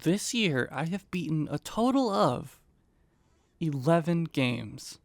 This year, I have beaten a total of 11 games.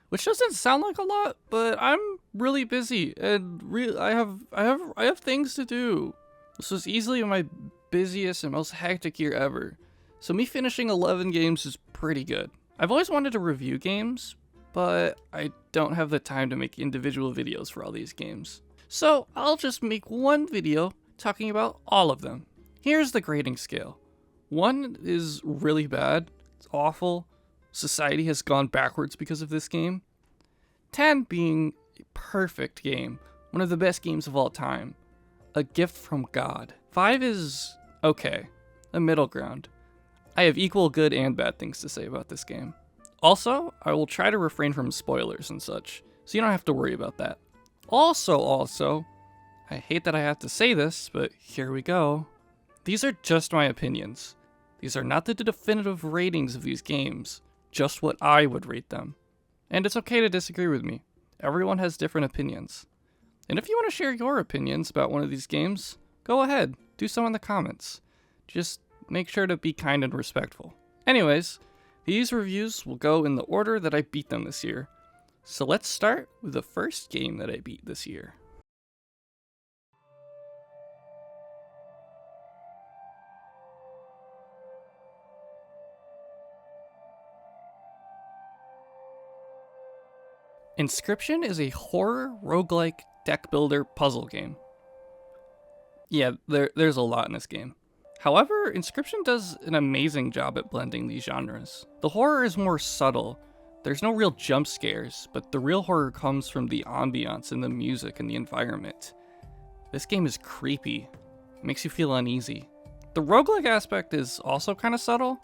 Which doesn't sound like a lot, but I'm really busy and I have things to do. This was easily my busiest and most hectic year ever. So me finishing 11 games is pretty good. I've always wanted to review games, but I don't have the time to make individual videos for all these games. So I'll just make one video talking about all of them. Here's the grading scale. 1 is really bad, it's awful, society has gone backwards because of this game. 10 being a perfect game, one of the best games of all time, a gift from God. 5 is okay, a middle ground. I have equal good and bad things to say about this game. Also, I will try to refrain from spoilers and such, so you don't have to worry about that. Also, I hate that I have to say this, but here we go. These are just my opinions. These are not the definitive ratings of these games, just what I would rate them. And it's okay to disagree with me. Everyone has different opinions. And if you want to share your opinions about one of these games, go ahead, do so in the comments. Just make sure to be kind and respectful. Anyways, these reviews will go in the order that I beat them this year. So let's start with the first game that I beat this year. Inscryption is a horror roguelike deck builder puzzle game. Yeah, there's a lot in this game. However, Inscryption does an amazing job at blending these genres. The horror is more subtle. There's no real jump scares, but the real horror comes from the ambiance and the music and the environment. This game is creepy. It makes you feel uneasy. The roguelike aspect is also kind of subtle.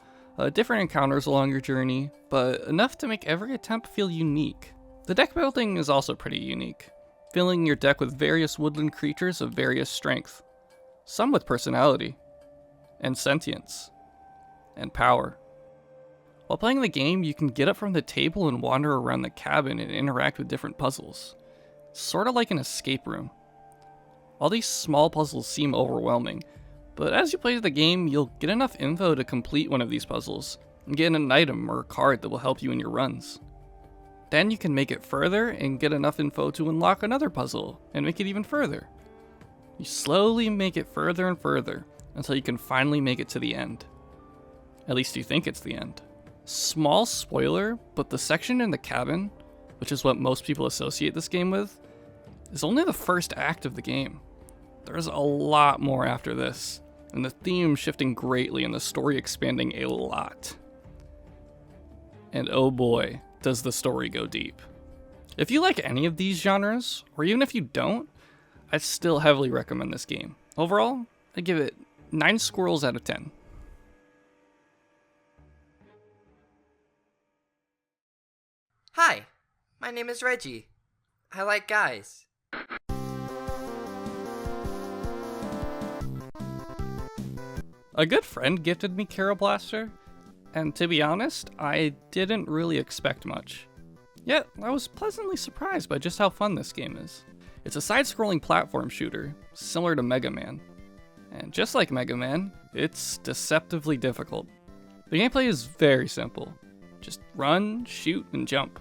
Different encounters along your journey, but enough to make every attempt feel unique. The deck building is also pretty unique, filling your deck with various woodland creatures of various strength, some with personality, and sentience, and power. While playing the game, you can get up from the table and wander around the cabin and interact with different puzzles, sort of like an escape room. All these small puzzles seem overwhelming, but as you play the game, you'll get enough info to complete one of these puzzles, and get an item or a card that will help you in your runs. Then you can make it further and get enough info to unlock another puzzle and make it even further. You slowly make it further and further until you can finally make it to the end. At least you think it's the end. Small spoiler, but the section in the cabin, which is what most people associate this game with, is only the first act of the game. There's a lot more after this, and the theme shifting greatly and the story expanding a lot. And oh boy, does the story go deep. If you like any of these genres, or even if you don't, I'd still heavily recommend this game. Overall, I'd give it 9 squirrels out of 10. Hi, my name is Reggie. I like guys. A good friend gifted me Kero Blaster, and to be honest, I didn't really expect much. Yet, I was pleasantly surprised by just how fun this game is. It's a side-scrolling platform shooter, similar to Mega Man. And just like Mega Man, it's deceptively difficult. The gameplay is very simple. Just run, shoot, and jump.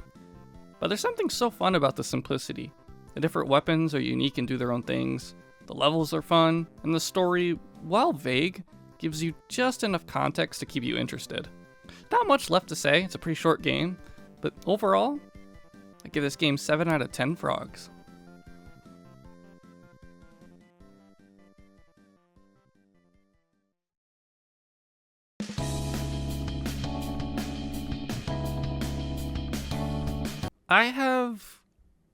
But there's something so fun about the simplicity. The different weapons are unique and do their own things, the levels are fun, and the story, while vague, gives you just enough context to keep you interested. Not much left to say, it's a pretty short game, but overall, I give this game 7 out of 10 frogs. I have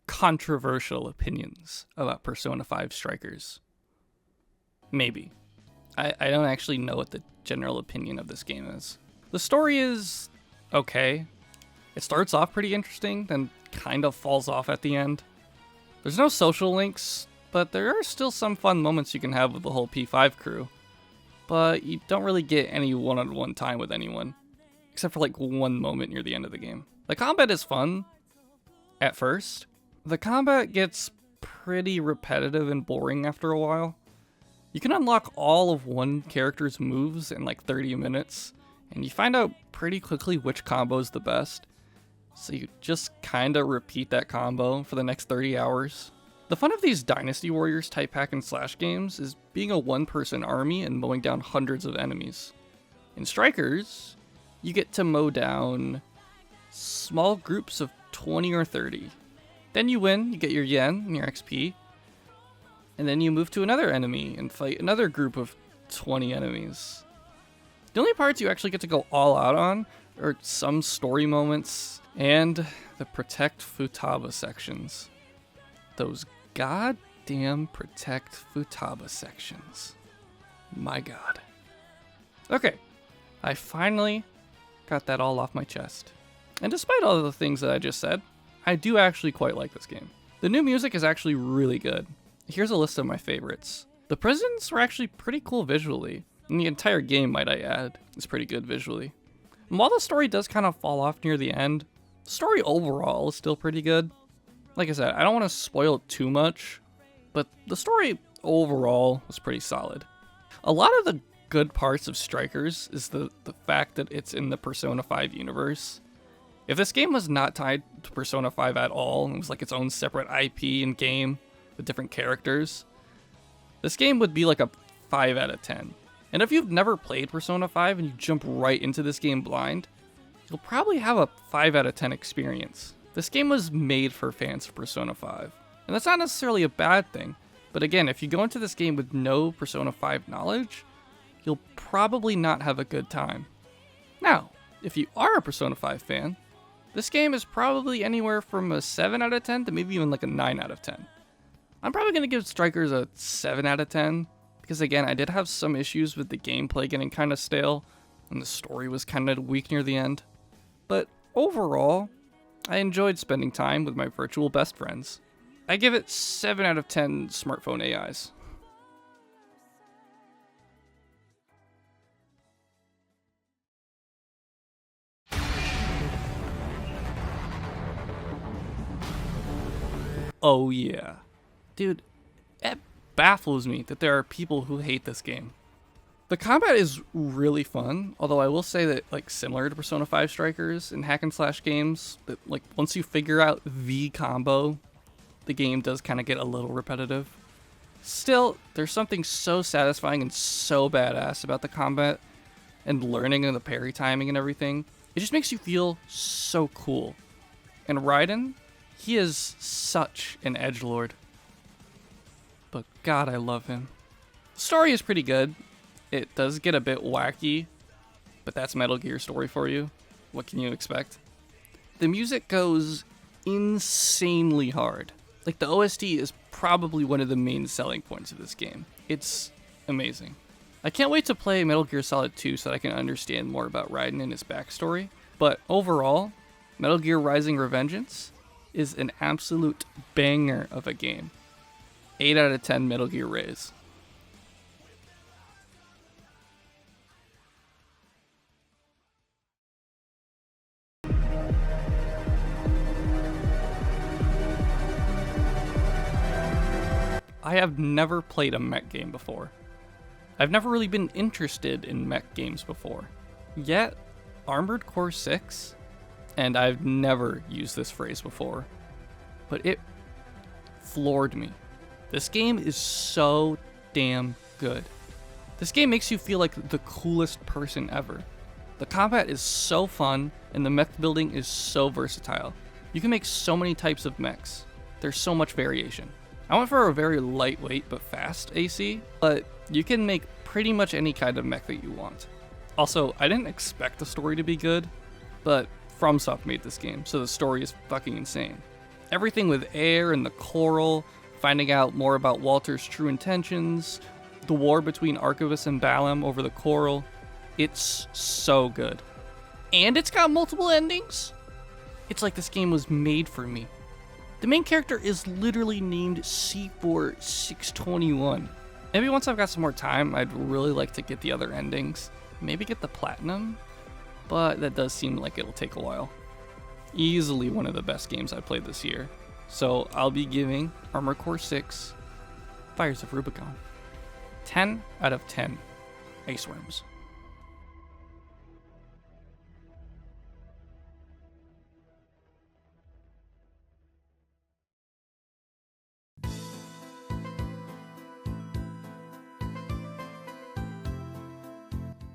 controversial opinions about Persona 5 Strikers. Maybe. I don't actually know what the general opinion of this game is. The story is okay. It starts off pretty interesting, then kind of falls off at the end. There's no social links, but there are still some fun moments you can have with the whole P5 crew. But you don't really get any one-on-one time with anyone, except for like one moment near the end of the game. The combat is fun, at first. The combat gets pretty repetitive and boring after a while. You can unlock all of one character's moves in like 30 minutes, and you find out pretty quickly which combo is the best. So you just kinda repeat that combo for the next 30 hours. The fun of these Dynasty Warriors type hack and slash games is being a one-person army and mowing down hundreds of enemies. In Strikers, you get to mow down small groups of 20 or 30. Then you win, you get your yen and your XP, and then you move to another enemy and fight another group of 20 enemies. The only parts you actually get to go all out on are some story moments and the Protect Futaba sections. Those goddamn Protect Futaba sections. My god. Okay, I finally got that all off my chest. And despite all of the things that I just said, I do actually quite like this game. The new music is actually really good. Here's a list of my favorites. The prisons were actually pretty cool visually, and the entire game, might I add, is pretty good visually. And while the story does kind of fall off near the end, the story overall is still pretty good. Like I said, I don't want to spoil it too much, but the story overall was pretty solid. A lot of the good parts of Strikers is the fact that it's in the Persona 5 universe. If this game was not tied to Persona 5 at all, and it was like its own separate IP and game with different characters, this game would be like a 5 out of 10. And if you've never played Persona 5 and you jump right into this game blind, you'll probably have a 5 out of 10 experience. This game was made for fans of Persona 5. And that's not necessarily a bad thing, but again, if you go into this game with no Persona 5 knowledge, you'll probably not have a good time. Now, if you are a Persona 5 fan, this game is probably anywhere from a 7 out of 10 to maybe even like a 9 out of 10. I'm probably going to give Strikers a 7 out of 10, because again, I did have some issues with the gameplay getting kind of stale, and the story was kind of weak near the end. But overall, I enjoyed spending time with my virtual best friends. I give it 7 out of 10 smartphone AIs. Oh yeah. Dude, it baffles me that there are people who hate this game. The combat is really fun, although I will say that, like, similar to Persona 5 Strikers and hack and slash games, that like once you figure out the combo, the game does kind of get a little repetitive. Still, there's something so satisfying and so badass about the combat and learning and the parry timing and everything. It just makes you feel so cool. And Raiden, he is such an edgelord. But god, I love him. The story is pretty good. It does get a bit wacky, but that's Metal Gear story for you. What can you expect? The music goes insanely hard. Like, the OST is probably one of the main selling points of this game. It's amazing. I can't wait to play Metal Gear Solid 2 so that I can understand more about Raiden and his backstory. But overall, Metal Gear Rising: Revengeance is an absolute banger of a game. 8 out of 10 Metal Gear Rays. I have never played a mech game before. I've never really been interested in mech games before. Yet, Armored Core 6, and I've never used this phrase before, but it floored me. This game is so damn good. This game makes you feel like the coolest person ever. The combat is so fun, and the mech building is so versatile. You can make so many types of mechs. There's so much variation. I went for a very lightweight but fast AC, but you can make pretty much any kind of mech that you want. Also, I didn't expect the story to be good, but FromSoft made this game, so the story is fucking insane. Everything with Air and the Coral, finding out more about Walter's true intentions, the war between Archivus and Balam over the Coral, it's so good. And it's got multiple endings? It's like this game was made for me. The main character is literally named C4621. Maybe once I've got some more time, I'd really like to get the other endings. Maybe get the platinum, but that does seem like it'll take a while. Easily one of the best games I played this year. So I'll be giving Armored Core 6 Fires of Rubicon. 10 out of 10 ice worms.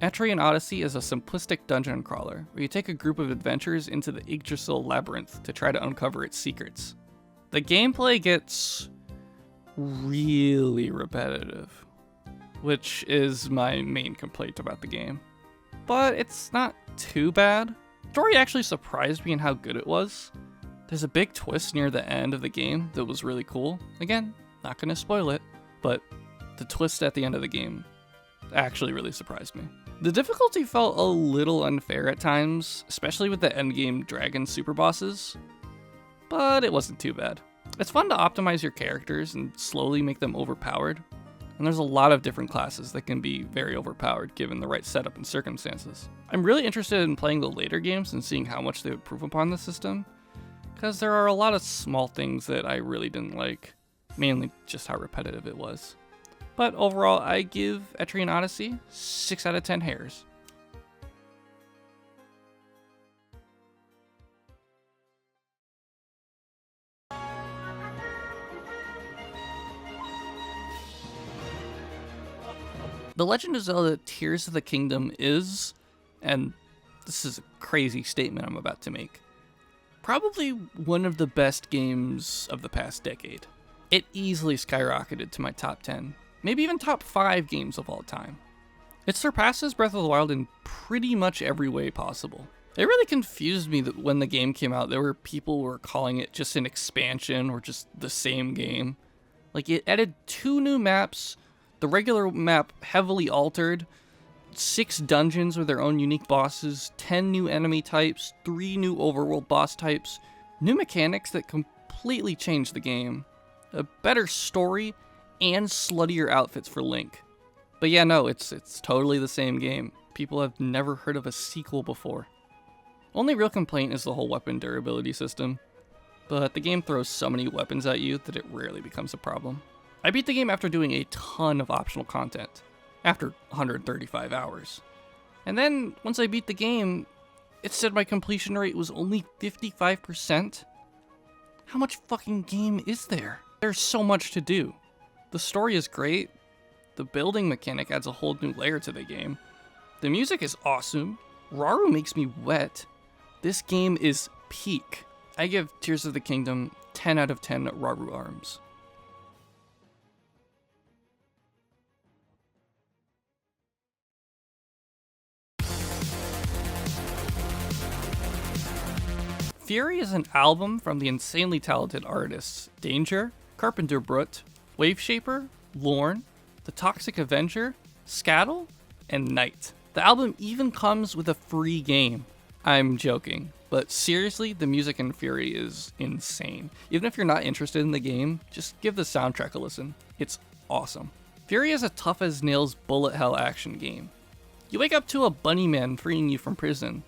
Etrian Odyssey is a simplistic dungeon crawler, where you take a group of adventurers into the Yggdrasil labyrinth to try to uncover its secrets. The gameplay gets really repetitive, which is my main complaint about the game. But it's not too bad. The story actually surprised me in how good it was. There's a big twist near the end of the game that was really cool. Again, not gonna spoil it, but the twist at the end of the game actually really surprised me. The difficulty felt a little unfair at times, especially with the endgame dragon super bosses, but it wasn't too bad. It's fun to optimize your characters and slowly make them overpowered, and there's a lot of different classes that can be very overpowered given the right setup and circumstances. I'm really interested in playing the later games and seeing how much they would improve upon the system, because there are a lot of small things that I really didn't like, mainly just how repetitive it was. But overall, I give Etrian Odyssey 6 out of 10 hairs. The Legend of Zelda Tears of the Kingdom is, and this is a crazy statement I'm about to make, probably one of the best games of the past decade. It easily skyrocketed to my top 10. Maybe even top 5 games of all time. It surpasses Breath of the Wild in pretty much every way possible. It really confused me that when the game came out, there were people who were calling it just an expansion or just the same game. Like, it added 2 new maps, the regular map heavily altered, 6 dungeons with their own unique bosses, 10 new enemy types, 3 new overworld boss types, new mechanics that completely changed the game, a better story, and sluttier outfits for Link. But yeah, no, it's totally the same game. People have never heard of a sequel before. Only real complaint is the whole weapon durability system, but the game throws so many weapons at you that it rarely becomes a problem. I beat the game after doing a ton of optional content, after 135 hours. And then, once I beat the game, it said my completion rate was only 55%? How much fucking game is there? There's so much to do. The story is great, the building mechanic adds a whole new layer to the game, the music is awesome, Rauru makes me wet, this game is peak. I give Tears of the Kingdom 10 out of 10 Rauru arms. Furi is an album from the insanely talented artists Danger, Carpenter Brut, Waveshaper, Lorne, The Toxic Avenger, Scattle, and Knight. The album even comes with a free game. I'm joking, but seriously, the music in Furi is insane. Even if you're not interested in the game, just give the soundtrack a listen. It's awesome. Furi is a tough-as-nails bullet hell action game. You wake up to a bunny man freeing you from prison.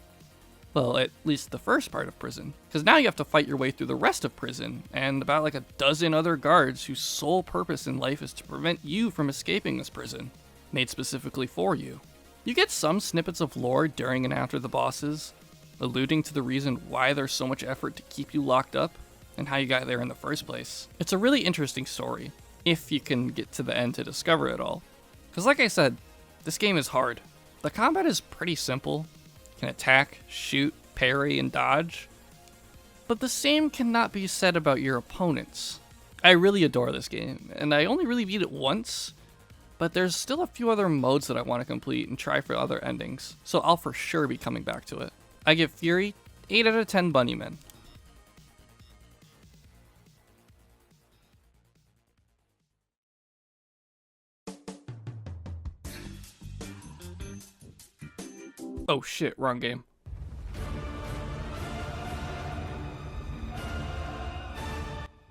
Well, at least the first part of prison, because now you have to fight your way through the rest of prison, and about like a dozen other guards whose sole purpose in life is to prevent you from escaping this prison, made specifically for you. You get some snippets of lore during and after the bosses, alluding to the reason why there's so much effort to keep you locked up, and how you got there in the first place. It's a really interesting story, if you can get to the end to discover it all. Because like I said, this game is hard. The combat is pretty simple. You can attack, shoot, parry, and dodge. But the same cannot be said about your opponents. I really adore this game, and I only really beat it once, but there's still a few other modes that I want to complete and try for other endings, so I'll for sure be coming back to it. I give Furi 8 out of 10 Bunnymen. Oh shit, wrong game.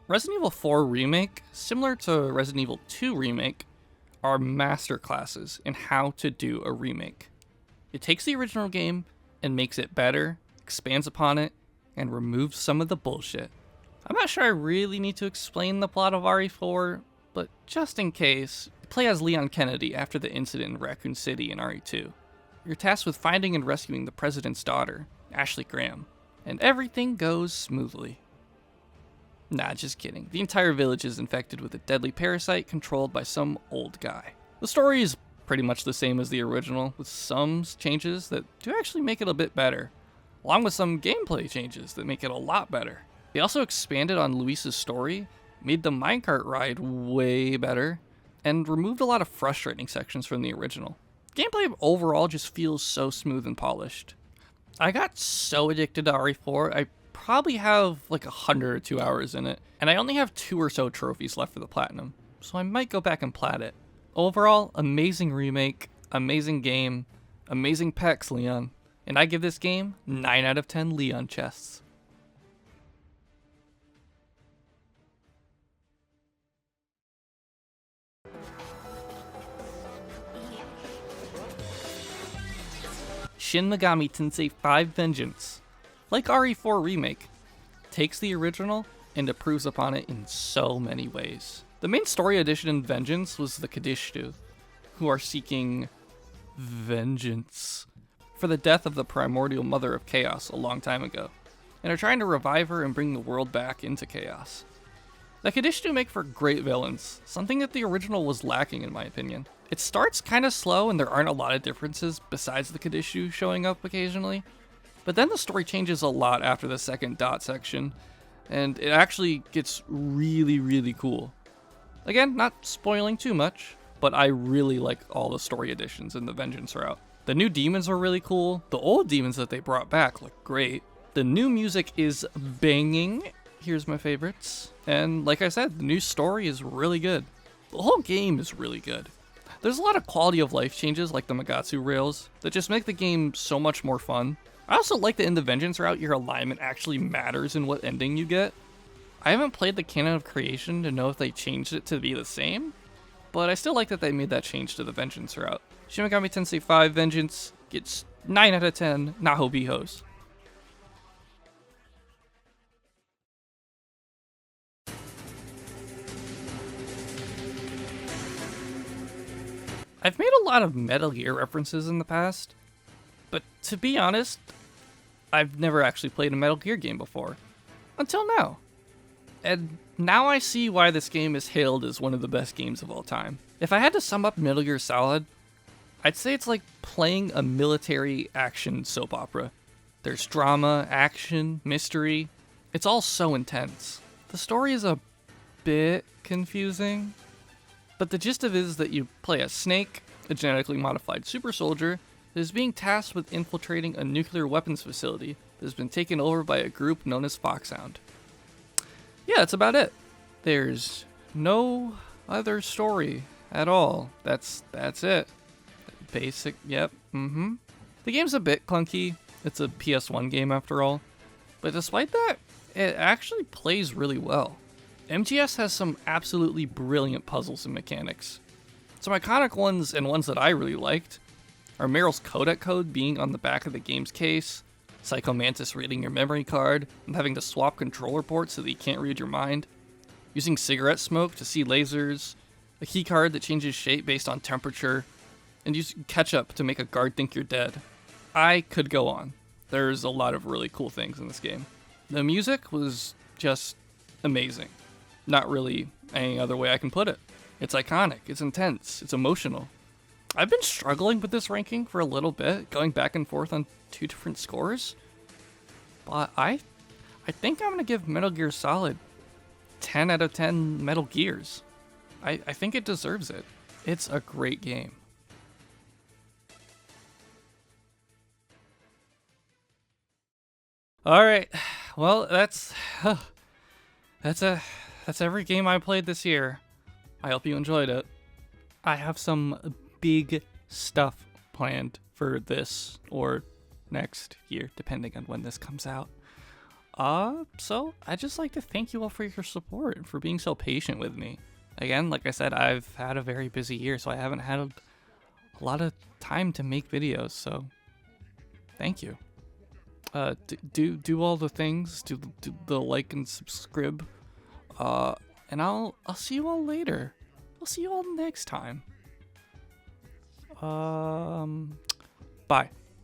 Resident Evil 4 Remake, similar to Resident Evil 2 Remake, are master classes in how to do a remake. It takes the original game and makes it better, expands upon it, and removes some of the bullshit. I'm not sure I really need to explain the plot of RE4, but just in case, You play as Leon Kennedy after the incident in Raccoon City in RE2. You're tasked with finding and rescuing the president's daughter, Ashley Graham, and everything goes smoothly. Nah, just kidding. The entire village is infected with a deadly parasite controlled by some old guy. The story is pretty much the same as the original, with some changes that do actually make it a bit better, along with some gameplay changes that make it a lot better. They also expanded on Luis's story, made the minecart ride way better, and removed a lot of frustrating sections from the original. Gameplay overall just feels so smooth and polished. I got so addicted to RE4, I probably have like 102 hours in it, and I only have 2 or so trophies left for the platinum, so I might go back and plat it. Overall, amazing remake, amazing game, amazing pecs, Leon, and I give this game 9 out of 10 Leon chests. Shin Megami Tensei 5 Vengeance, like RE4 Remake, takes the original and improves upon it in so many ways. The main story addition in Vengeance was the Kadishtu, who are seeking vengeance for the death of the primordial mother of chaos a long time ago, and are trying to revive her and bring the world back into chaos. The Kadishtu make for great villains, something that the original was lacking in my opinion. It starts kind of slow and there aren't a lot of differences besides the Kadishtu showing up occasionally, but then the story changes a lot after the second dot section, and it actually gets really cool. Again, not spoiling too much, but I really like all the story additions in the Vengeance route. The new demons are really cool, the old demons that they brought back look great, the new music is banging, here's my favorites, and like I said, the new story is really good. The whole game is really good. There's a lot of quality of life changes like the Magatsu rails that just make the game so much more fun. I also like that in the Vengeance route your alignment actually matters in what ending you get. I haven't played the Canon of Creation to know if they changed it to be the same, but I still like that they made that change to the Vengeance route. Shin Megami Tensei 5 Vengeance gets 9 out of 10 Naho Bihos. I've made a lot of Metal Gear references in the past, but to be honest, I've never actually played a Metal Gear game before. Until now. And now I see why this game is hailed as one of the best games of all time. If I had to sum up Metal Gear Solid, I'd say it's like playing a military action soap opera. There's drama, action, mystery. It's all so intense. The story is a bit confusing, but the gist of it is that you play as Snake, a genetically modified super soldier that is being tasked with infiltrating a nuclear weapons facility that has been taken over by a group known as Foxhound. Yeah, that's about it. There's no other story at all. That's it. Basic, yep, The game's a bit clunky. It's a PS1 game after all. But despite that, it actually plays really well. MGS has some absolutely brilliant puzzles and mechanics. Some iconic ones and ones that I really liked are Meryl's codec code being on the back of the game's case, Psycho Mantis reading your memory card and having to swap controller ports so that he can't read your mind, using cigarette smoke to see lasers, a key card that changes shape based on temperature, and using ketchup to make a guard think you're dead. I could go on. There's a lot of really cool things in this game. The music was just amazing. Not really any other way I can put it. It's iconic, it's intense, it's emotional. I've been struggling with this ranking for a little bit, going back and forth on 2 different scores. But I think I'm gonna give Metal Gear Solid 10 out of 10 Metal Gears. I think it deserves it. It's a great game. Alright, well that's every game I played this year. I hope you enjoyed it. I have some big stuff planned for this or next year, depending on when this comes out. So I'd just like to thank you all for your support and for being so patient with me. Again, like I said, I've had a very busy year, so I haven't had a lot of time to make videos, so thank you. Do all the things, do the like and subscribe, and I'll see you all later. I'll see you all next time. Bye.